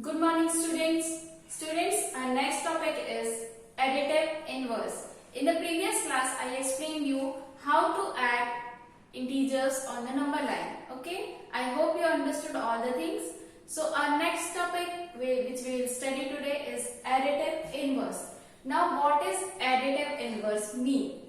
Good morning students. Students, our next topic is additive inverse. In the previous class, I explained you how to add integers on the number line. Okay, I hope you understood all the things. So our next topic which we will study today is additive inverse. Now what is additive inverse mean?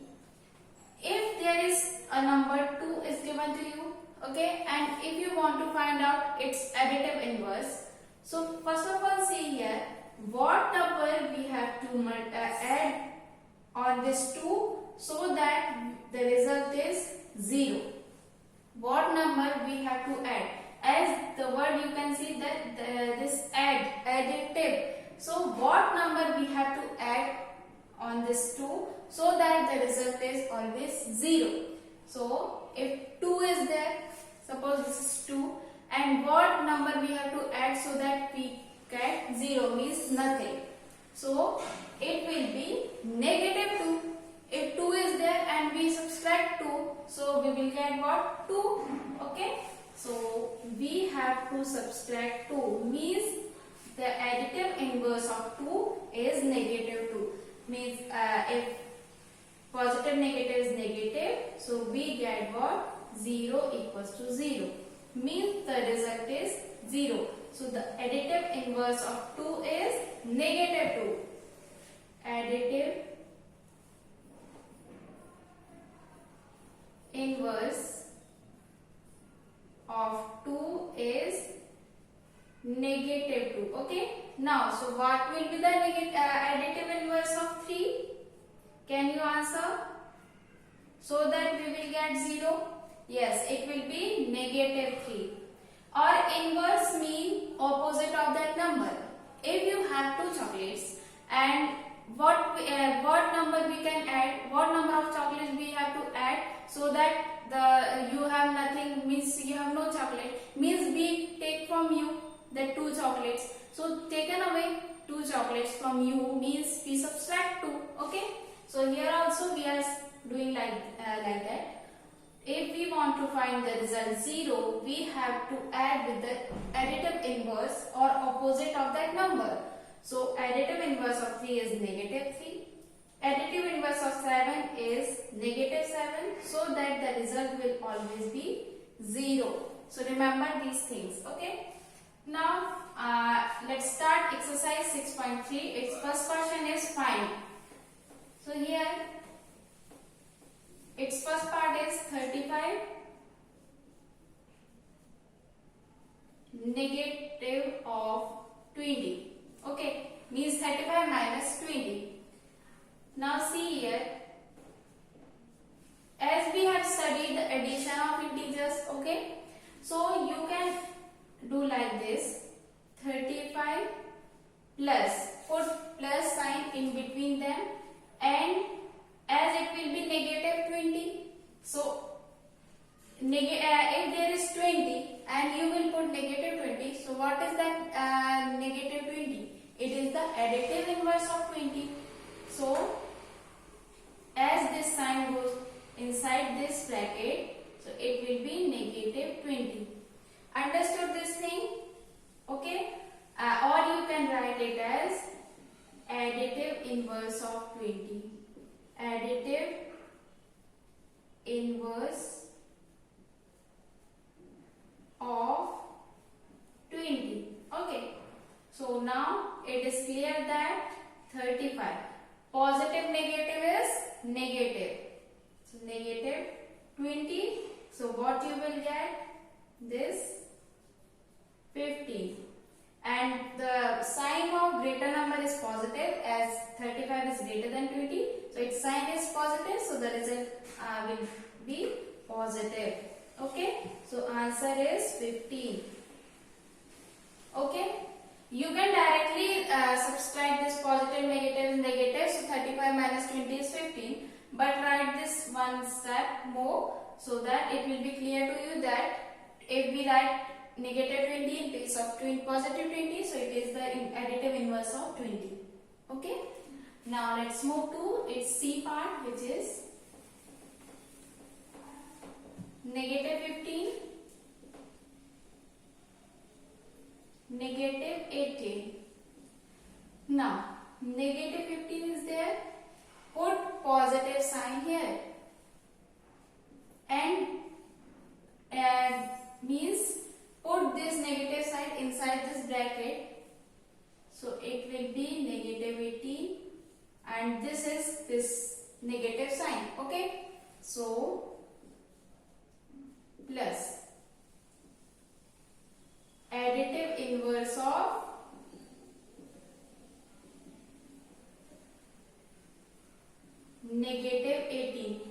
If there is a number 2 is given to you, okay, and if you want to find out its additive inverse, so first of all see here what number we have to add on this 2 so that the result is 0. What number we have to add? As the word you can see that this additive. So what number we have to add on this 2 so that the result is always 0. So if 2 is there, suppose this is 2, and what number we have to add so that we get 0 means nothing. So it will be negative 2. If 2 is there and we subtract 2, so we will get what? 2. Okay. So we have to subtract 2 means the additive inverse of 2 is negative 2. Means if positive negative is negative, so we get what? 0 equals to 0. Means the result is 0. So the additive inverse of 2 is negative 2. Additive inverse of 2 is negative 2. Okay. Now, so what will be the additive inverse of 3? Can you answer? So that we will get 0. Yes, it will be negative 3. Or inverse mean opposite of that number. If you have 2 chocolates and what number we can add, what number of chocolates we have to add so that you have nothing, means you have no chocolate, means we take from you the 2 chocolates. So taken away 2 chocolates from you means we subtract 2. Okay. So here also we are doing like that. If we want to find the result 0, we have to add with the additive inverse or opposite of that number. So additive inverse of 3 is negative 3. Additive inverse of 7 is negative 7. So that the result will always be 0. So remember these things. Okay. Now let's start exercise 6.3. Its first question is find. So here its first part is 35 negative of 20. Okay, means 35 minus 20. Now see here, as we have studied the addition of integers, okay, so you can do like this, 35 plus, put plus sign in between them, and as it will be negative 20, so if there is 20 and you will put negative 20, so what is that negative 20? It is the additive inverse of 20. So as this sign goes inside this bracket, so it will be negative 20. Understood this thing? Okay. Or you can write it as additive inverse of 20. Additive inverse of 20. Okay. So now it is clear that 35. Positive negative is negative. So negative 20. So what you will get? This 15. And the sign of greater number is positive as 35 is greater than 20. So its sign is positive. So the result will be positive. Okay. So answer is 15. Okay. You can directly subtract this positive, negative, negative. So 35 minus 20 is 15. But write this one step more so that it will be clear to you that if we write negative 20 in place of positive 20, so it is the additive inverse of 20. Okay. Now let's move to its C part, which is negative 15 negative 18. Now, negative 15 is there. Put positive sign here. And means put this negative sign inside this bracket. So it will be negative 18 and this is this negative sign. Okay. So plus additive inverse of negative 18.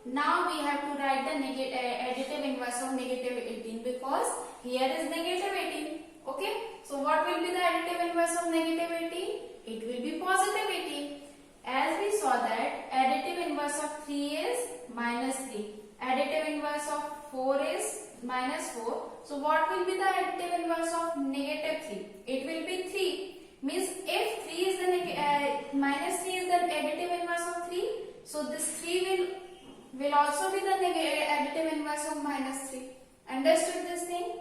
Now we have to write the additive inverse of negative 18 because here is negative 18. Okay. So what will be the additive inverse of negative 18? It will be positive 18. As we saw that additive inverse of 3 is minus 3. Additive inverse of 4 is minus 4. So what will be the additive inverse of negative 3? It will be 3. Means if 3 is the minus 3 is the additive inverse of 3. So this 3 will also be the additive inverse of minus 3. Understood this thing?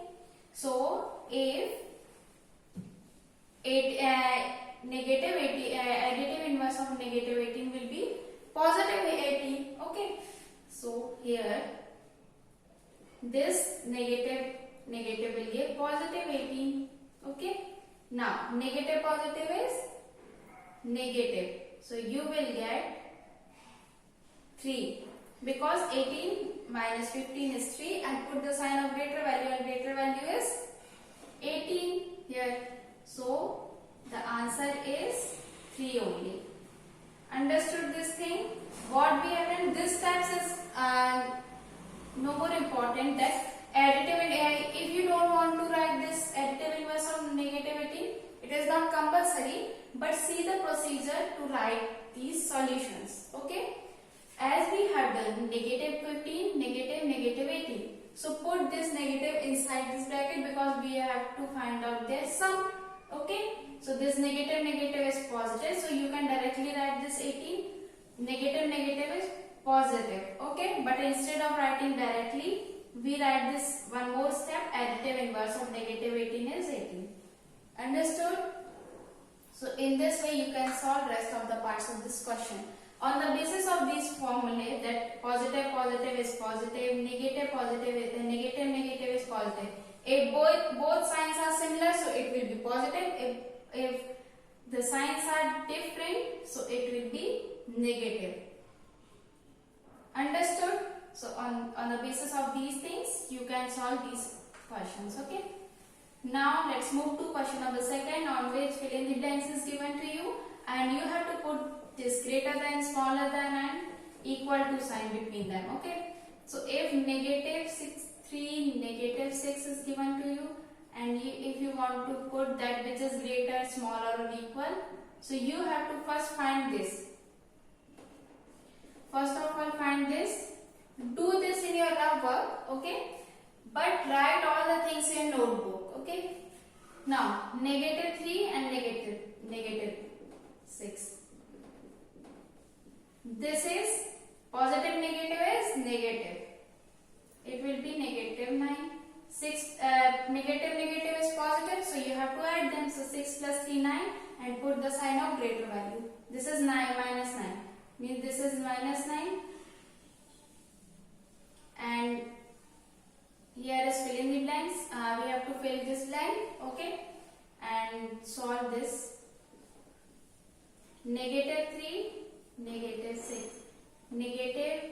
So if negative 18, additive inverse of negative 18 will be positive 18. Okay. So here this negative will give positive 18. Okay. Now negative positive is negative. So you will get 3 because 18 minus 15 is 3 and put the sign of greater value and greater value is 18 here. So the answer is 3 only. Understood this thing? What we have done this time is no more important that additive and if you don't want to write this additive inverse of negative 18, it is not compulsory, but see the procedure to write these solutions. Okay. As we have done negative 15, negative 18. So put this negative inside this bracket because we have to find out their sum. Okay. So this negative is positive. So you can directly write this 18. Negative is positive. Okay. But instead of writing directly, we write this one more step. Additive inverse of negative 18 is 18. Understood? So in this way you can solve rest of the parts of this question. On the basis of these formulae that positive is positive, negative is negative is positive. If both signs are similar, so it will be positive. If the signs are different, so it will be negative. Understood? So on the basis of these things, you can solve these questions. Okay. Now let's move to question number 2 on which fill in the blanks is given to you, and you have to put this greater than, smaller than and equal to sign between them. Okay. So if negative 3, negative 6 is given to you, and if you want to put that which is greater, smaller or equal, so you have to first find this. First of all find this. Do this in your rough work. Okay. But write all the things in notebook. Okay. Now negative 3 and negative 6. This is positive, negative is negative. It will be negative 9. 6 negative is positive, so you have to add them. So 6 plus 3 9 and put the sign of greater value. This is 9 minus 9. Means this is minus 9. And here is fill in the blanks. We have to fill this blank. Okay. And solve this. Negative 3. Negative 6. Negative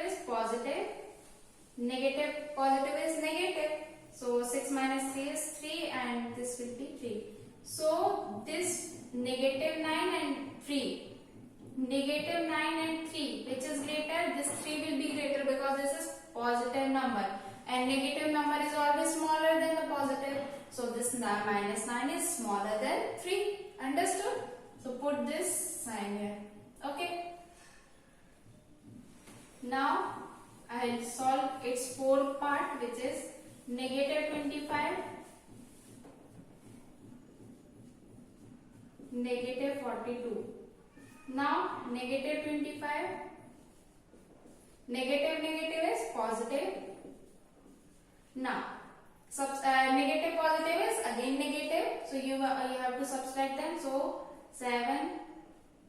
is positive. Positive is negative. So 6 minus 3 is 3 and this will be 3. So this negative 9 and 3. Negative 9 and 3. Which is greater? This 3 will be greater because this is positive number. And negative number is always smaller than the positive. So this minus 9 is smaller than 3. Understood? So put this sign here. Okay. Now I will solve its fourth part, which is negative 25, negative 42. Now negative 25, negative is positive. Now Negative positive is again negative, so you have to subtract them. So 7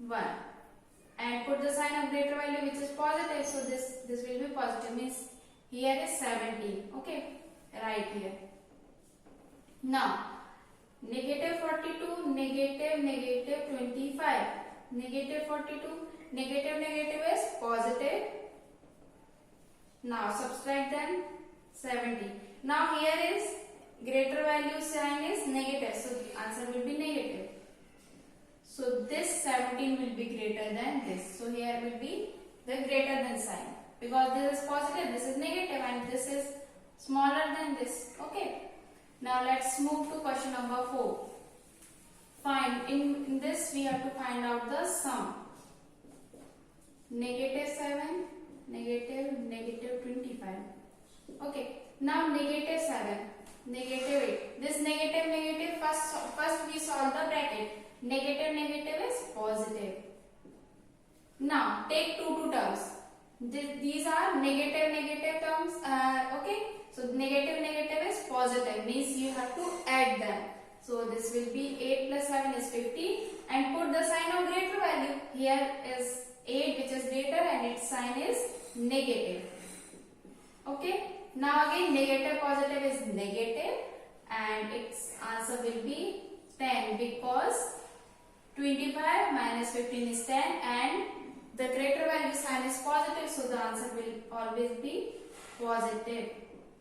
1, and put the sign of greater value which is positive, so this will be positive, means here is 17. Okay, right here. Now negative 42, negative 25, negative 42, negative is positive. Now subtract them, 70. Now here is greater value sign is negative, so the answer will be negative. So this 17 will be greater than this. So here will be the greater than sign, because this is positive, this is negative, and this is smaller than this. Okay. Now let's move to question number 4. Find, in this we have to find out the sum. Negative 7, negative 25. Okay. Now negative 7, negative 8. This negative, first we solve the bracket. Negative is positive. Now take two terms. These are negative terms. Okay. So negative is positive, means you have to add them. So this will be 8 plus 7 is 15, and put the sign of greater value. Here is 8 which is greater, and its sign is negative. Okay. Now again negative positive is negative, and its answer will be 10, because 25 minus 15 is 10, and the greater value sign is positive, so the answer will always be positive.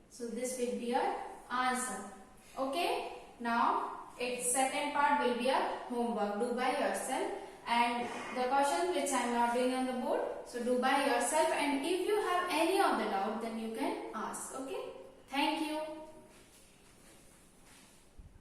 So this will be your answer. Okay. Now its second part will be a homework. Do by yourself, and the questions which I am not doing on the board, so do by yourself, and if you have any of the doubt then you can ask. Okay. Thank you.